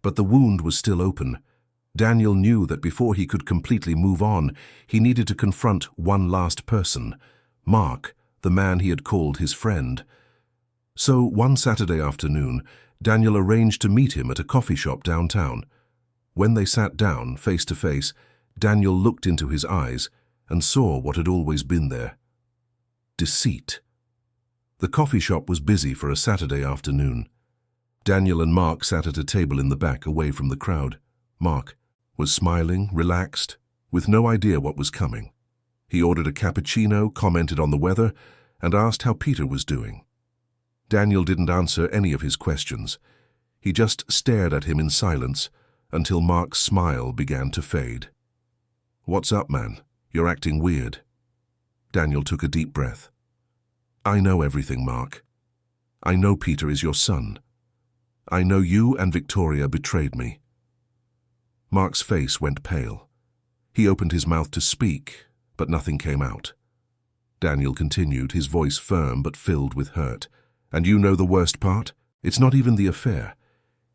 But the wound was still open. Daniel knew that before he could completely move on, he needed to confront one last person, Mark, the man he had called his friend. So one Saturday afternoon, Daniel arranged to meet him at a coffee shop downtown. When they sat down, face to face, Daniel looked into his eyes and saw what had always been there. Deceit. The coffee shop was busy for a Saturday afternoon. Daniel and Mark sat at a table in the back, away from the crowd. Mark was smiling, relaxed, with no idea what was coming. He ordered a cappuccino, commented on the weather, and asked how Peter was doing. Daniel didn't answer any of his questions. He just stared at him in silence until Mark's smile began to fade. "What's up, man? You're acting weird." Daniel took a deep breath. "I know everything, Mark. I know Peter is your son. I know you and Victoria betrayed me." Mark's face went pale. He opened his mouth to speak, but nothing came out. Daniel continued, his voice firm but filled with hurt. "And you know the worst part? It's not even the affair.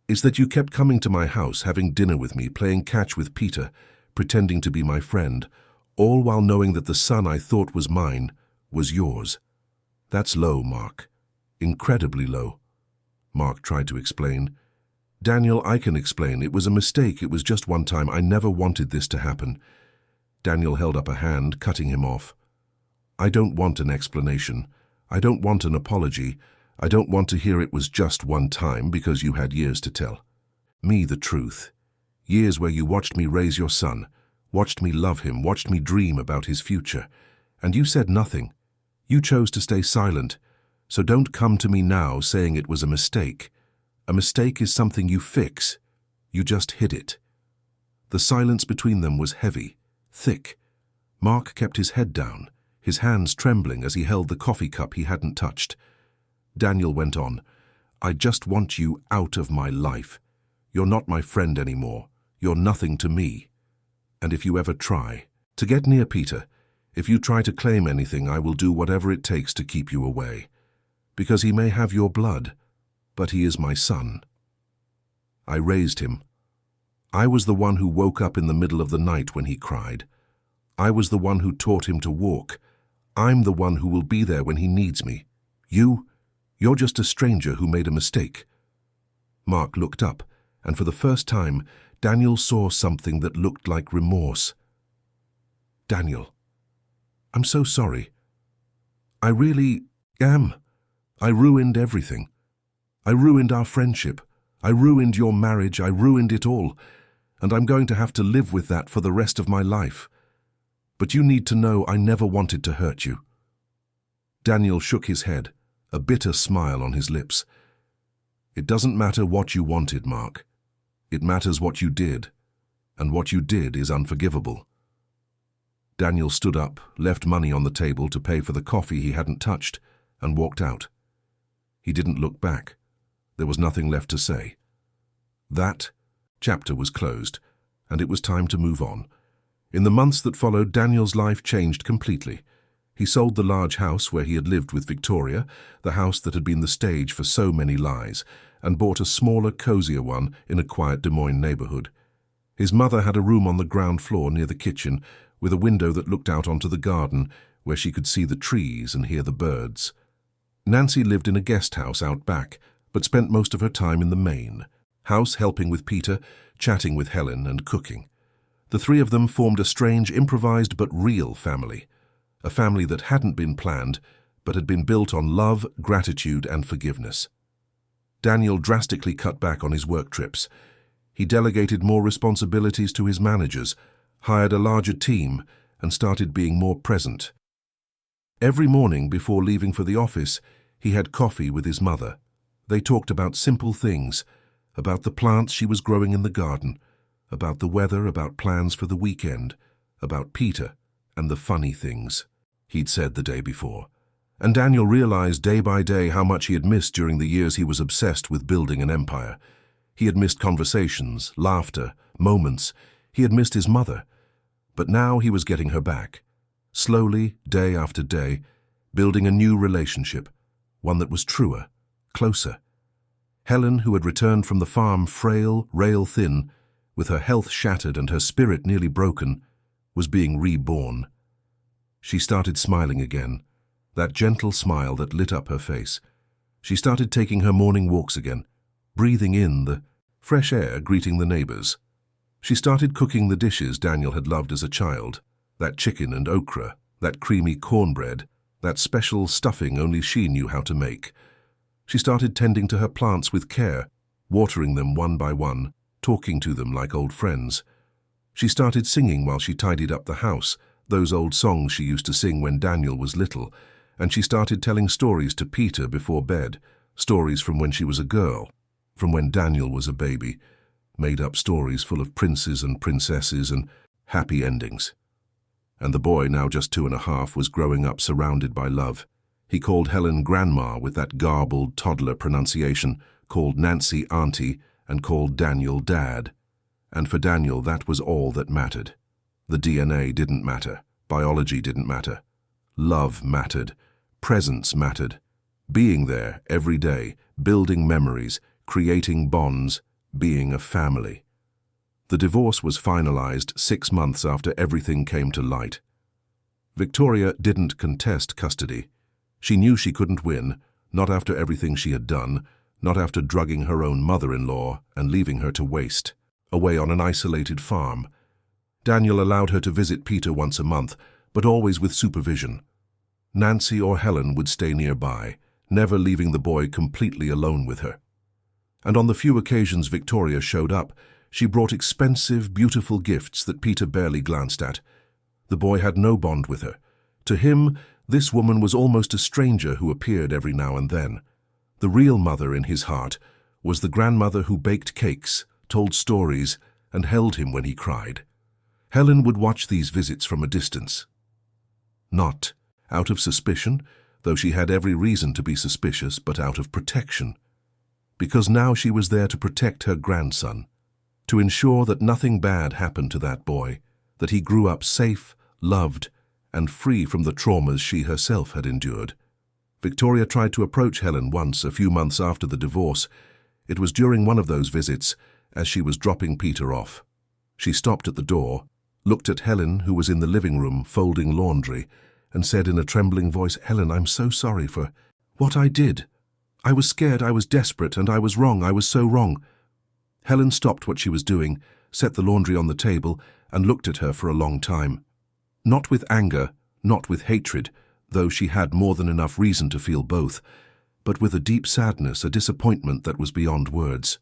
It's that you kept coming to my house, having dinner with me, playing catch with Peter, pretending to be my friend, all while knowing that the son I thought was mine was yours. That's low, Mark. Incredibly low." Mark tried to explain. "Daniel, I can explain. It was a mistake. It was just one time. I never wanted this to happen." Daniel held up a hand, cutting him off. "I don't want an explanation. I don't want an apology. I don't want to hear it was just one time, because you had years to tell me the truth. Years where you watched me raise your son, watched me love him, watched me dream about his future. And you said nothing. You chose to stay silent. So don't come to me now saying it was a mistake. A mistake is something you fix. You just hid it." The silence between them was heavy, thick. Mark kept his head down, his hands trembling as he held the coffee cup he hadn't touched. Daniel went on, "I just want you out of my life. You're not my friend anymore. You're nothing to me. And if you ever try to get near Peter, if you try to claim anything, I will do whatever it takes to keep you away. Because he may have your blood, but he is my son. I raised him. I was the one who woke up in the middle of the night when he cried. I was the one who taught him to walk. I'm the one who will be there when he needs me. You're just a stranger who made a mistake." Mark looked up, and for the first time, Daniel saw something that looked like remorse. "Daniel, I'm so sorry. I really am. I ruined everything. I ruined our friendship. I ruined your marriage. I ruined it all. And I'm going to have to live with that for the rest of my life. But you need to know I never wanted to hurt you." Daniel shook his head, a bitter smile on his lips. "It doesn't matter what you wanted, Mark. It matters what you did, and what you did is unforgivable." Daniel stood up, left money on the table to pay for the coffee he hadn't touched, and walked out. He didn't look back. There was nothing left to say. That chapter was closed, and it was time to move on. In the months that followed, Daniel's life changed completely. He sold the large house where he had lived with Victoria, the house that had been the stage for so many lies, and bought a smaller, cozier one in a quiet Des Moines neighborhood. His mother had a room on the ground floor near the kitchen, with a window that looked out onto the garden, where she could see the trees and hear the birds. Nancy lived in a guest house out back, but spent most of her time in the main house helping with Peter, chatting with Helen, and cooking. The three of them formed a strange, improvised but real family. A family that hadn't been planned, but had been built on love, gratitude, and forgiveness. Daniel drastically cut back on his work trips. He delegated more responsibilities to his managers, hired a larger team, and started being more present. Every morning before leaving for the office, he had coffee with his mother. They talked about simple things, about the plants she was growing in the garden, about the weather, about plans for the weekend, about Peter, and the funny things he'd said the day before. And Daniel realized day by day how much he had missed during the years he was obsessed with building an empire. He had missed conversations, laughter, moments. He had missed his mother. But now he was getting her back. Slowly, day after day, building a new relationship, one that was truer, closer. Helen, who had returned from the farm frail, rail-thin, with her health shattered and her spirit nearly broken, was being reborn. She started smiling again, that gentle smile that lit up her face. She started taking her morning walks again, breathing in the fresh air, greeting the neighbors. She started cooking the dishes Daniel had loved as a child, that chicken and okra, that creamy cornbread, that special stuffing only she knew how to make. She started tending to her plants with care, watering them one by one, talking to them like old friends. She started singing while she tidied up the house, those old songs she used to sing when Daniel was little, and she started telling stories to Peter before bed, stories from when she was a girl, from when Daniel was a baby, made-up stories full of princes and princesses and happy endings. And the boy, now just 2.5, was growing up surrounded by love. He called Helen Grandma with that garbled toddler pronunciation, called Nancy Auntie, and called Daniel Dad. And for Daniel, that was all that mattered. The DNA didn't matter. Biology didn't matter. Love mattered. Presence mattered. Being there every day, building memories, creating bonds, being a family. The divorce was finalized 6 months after everything came to light. Victoria didn't contest custody. She knew she couldn't win, not after everything she had done, not after drugging her own mother-in-law and leaving her to waste, away on an isolated farm. Daniel allowed her to visit Peter once a month, but always with supervision. Nancy or Helen would stay nearby, never leaving the boy completely alone with her. And on the few occasions Victoria showed up, she brought expensive, beautiful gifts that Peter barely glanced at. The boy had no bond with her. To him, this woman was almost a stranger who appeared every now and then. The real mother in his heart was the grandmother who baked cakes, told stories, and held him when he cried. Helen would watch these visits from a distance. Not out of suspicion, though she had every reason to be suspicious, but out of protection. Because now she was there to protect her grandson, to ensure that nothing bad happened to that boy, that he grew up safe, loved, and free from the traumas she herself had endured. Victoria tried to approach Helen once, a few months after the divorce. It was during one of those visits, as she was dropping Peter off. She stopped at the door, looked at Helen, who was in the living room folding laundry, and said in a trembling voice, "Helen, I'm so sorry for what I did. I was scared, I was desperate, and I was wrong, I was so wrong." Helen stopped what she was doing, set the laundry on the table, and looked at her for a long time. Not with anger, not with hatred, though she had more than enough reason to feel both, but with a deep sadness, a disappointment that was beyond words.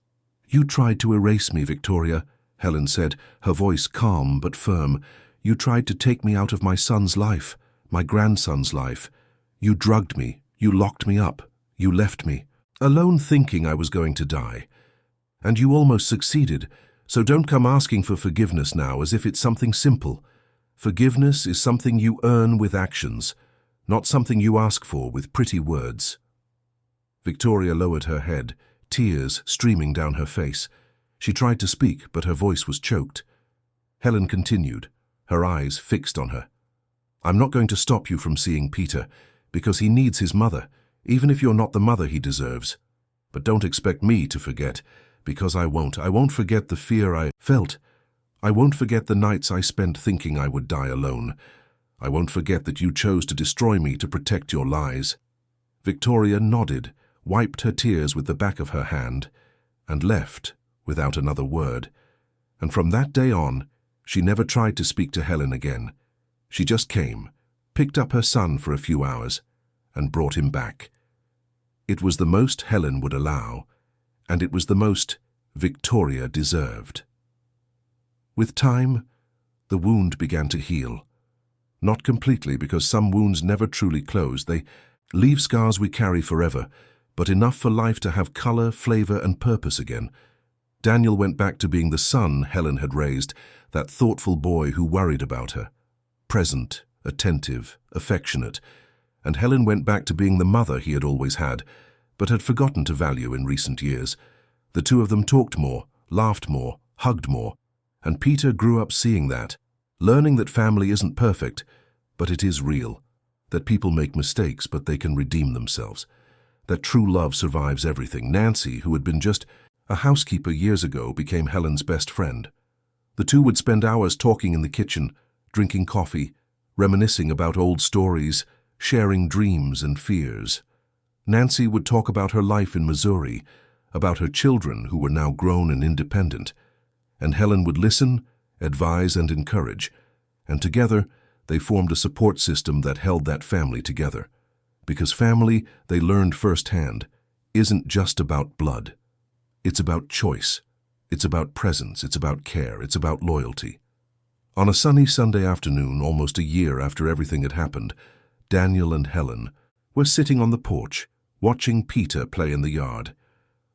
"You tried to erase me, Victoria," Helen said, her voice calm but firm. "You tried to take me out of my son's life, my grandson's life. You drugged me, you locked me up, you left me, alone thinking I was going to die. And you almost succeeded, so don't come asking for forgiveness now as if it's something simple. Forgiveness is something you earn with actions, not something you ask for with pretty words." Victoria lowered her head, tears streaming down her face. She tried to speak, but her voice was choked. Helen continued, her eyes fixed on her. "I'm not going to stop you from seeing Peter, because he needs his mother, even if you're not the mother he deserves. But don't expect me to forget, because I won't. I won't forget the fear I felt. I won't forget the nights I spent thinking I would die alone. I won't forget that you chose to destroy me to protect your lies." Victoria nodded, wiped her tears with the back of her hand, and left without another word. And from that day on, she never tried to speak to Helen again. She just came, picked up her son for a few hours, and brought him back. It was the most Helen would allow, and it was the most Victoria deserved. With time, the wound began to heal. Not completely, because some wounds never truly close. They leave scars we carry forever, but enough for life to have color, flavor, and purpose again. Daniel went back to being the son Helen had raised, that thoughtful boy who worried about her. Present, attentive, affectionate. And Helen went back to being the mother he had always had, but had forgotten to value in recent years. The two of them talked more, laughed more, hugged more, and Peter grew up seeing that, learning that family isn't perfect, but it is real, that people make mistakes, but they can redeem themselves, that true love survives everything. Nancy, who had been just a housekeeper years ago, became Helen's best friend. The two would spend hours talking in the kitchen, drinking coffee, reminiscing about old stories, sharing dreams and fears. Nancy would talk about her life in Missouri, about her children who were now grown and independent, and Helen would listen, advise, and encourage, and together they formed a support system that held that family together. Because family, they learned firsthand, isn't just about blood. It's about choice. It's about presence. It's about care. It's about loyalty. On a sunny Sunday afternoon, almost a year after everything had happened, Daniel and Helen were sitting on the porch, watching Peter play in the yard.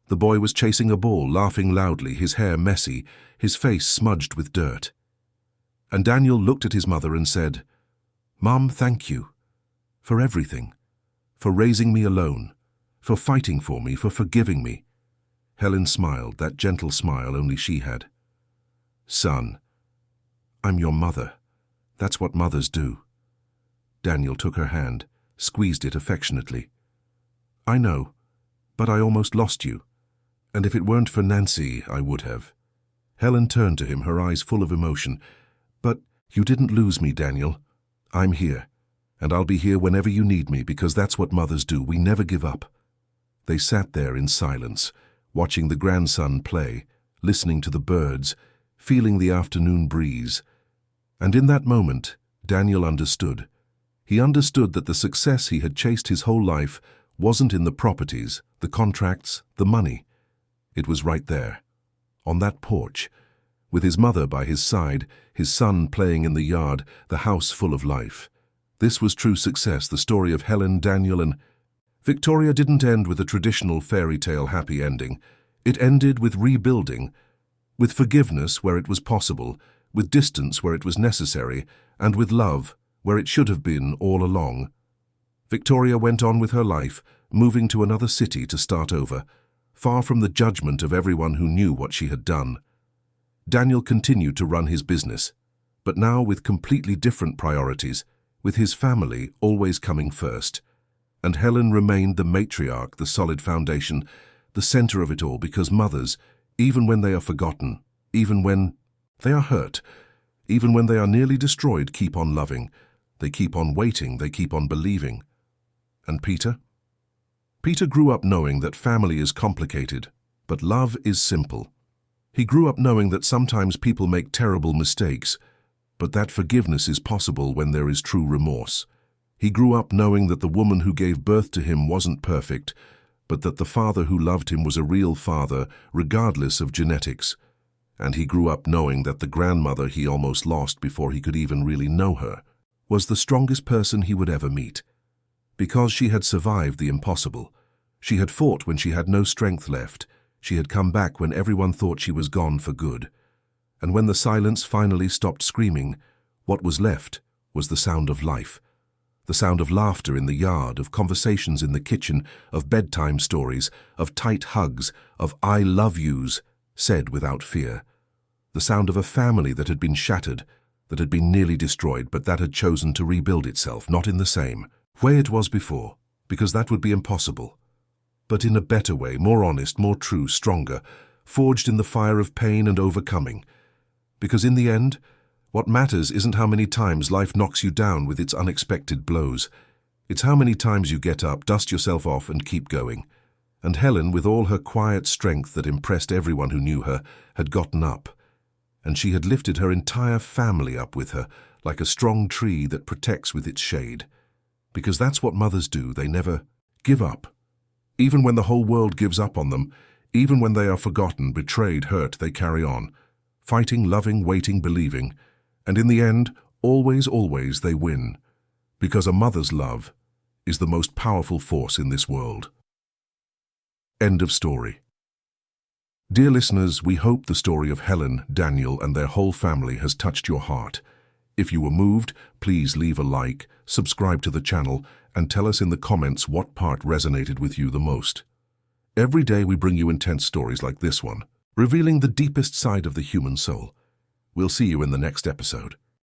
The boy was chasing a ball, laughing loudly, his hair messy, his face smudged with dirt. And Daniel looked at his mother and said, "Mom, thank you for everything, for raising me alone, for fighting for me, for forgiving me." Helen smiled, that gentle smile only she had. "Son, I'm your mother. That's what mothers do." Daniel took her hand, squeezed it affectionately. "I know, but I almost lost you. And if it weren't for Nancy, I would have." Helen turned to him, her eyes full of emotion. "But you didn't lose me, Daniel. I'm here, and I'll be here whenever you need me, because that's what mothers do. We never give up." They sat there in silence, watching the grandson play, listening to the birds, feeling the afternoon breeze. And in that moment, Daniel understood. He understood that the success he had chased his whole life wasn't in the properties, the contracts, the money. It was right there, on that porch, with his mother by his side, his son playing in the yard, the house full of life. This was true success, the story of Helen, Daniel, and Victoria didn't end with a traditional fairy tale happy ending. It ended with rebuilding, with forgiveness where it was possible, with distance where it was necessary, and with love where it should have been all along. Victoria went on with her life, moving to another city to start over, far from the judgment of everyone who knew what she had done. Daniel continued to run his business, but now with completely different priorities, with his family always coming first. And Helen remained the matriarch, the solid foundation, the center of it all, because mothers, even when they are forgotten, even when they are hurt, even when they are nearly destroyed, keep on loving. They keep on waiting, they keep on believing. And Peter? Peter grew up knowing that family is complicated, but love is simple. He grew up knowing that sometimes people make terrible mistakes, but that forgiveness is possible when there is true remorse. He grew up knowing that the woman who gave birth to him wasn't perfect, but that the father who loved him was a real father, regardless of genetics. And he grew up knowing that the grandmother he almost lost before he could even really know her was the strongest person he would ever meet. Because she had survived the impossible. She had fought when she had no strength left. She had come back when everyone thought she was gone for good. And when the silence finally stopped screaming, what was left was the sound of life. The sound of laughter in the yard, of conversations in the kitchen, of bedtime stories, of tight hugs, of I love yous, said without fear. The sound of a family that had been shattered, that had been nearly destroyed, but that had chosen to rebuild itself, not in the same way it was before, because that would be impossible, but in a better way, more honest, more true, stronger, forged in the fire of pain and overcoming. Because in the end, what matters isn't how many times life knocks you down with its unexpected blows. It's how many times you get up, dust yourself off, and keep going. And Helen, with all her quiet strength that impressed everyone who knew her, had gotten up. And she had lifted her entire family up with her, like a strong tree that protects with its shade. Because that's what mothers do, they never give up. Even when the whole world gives up on them, even when they are forgotten, betrayed, hurt, they carry on. Fighting, loving, waiting, believing. And in the end, always, always they win. Because a mother's love is the most powerful force in this world. End of story. Dear listeners, we hope the story of Helen, Daniel, and their whole family has touched your heart. If you were moved, please leave a like, subscribe to the channel, and tell us in the comments what part resonated with you the most. Every day we bring you intense stories like this one, revealing the deepest side of the human soul. We'll see you in the next episode.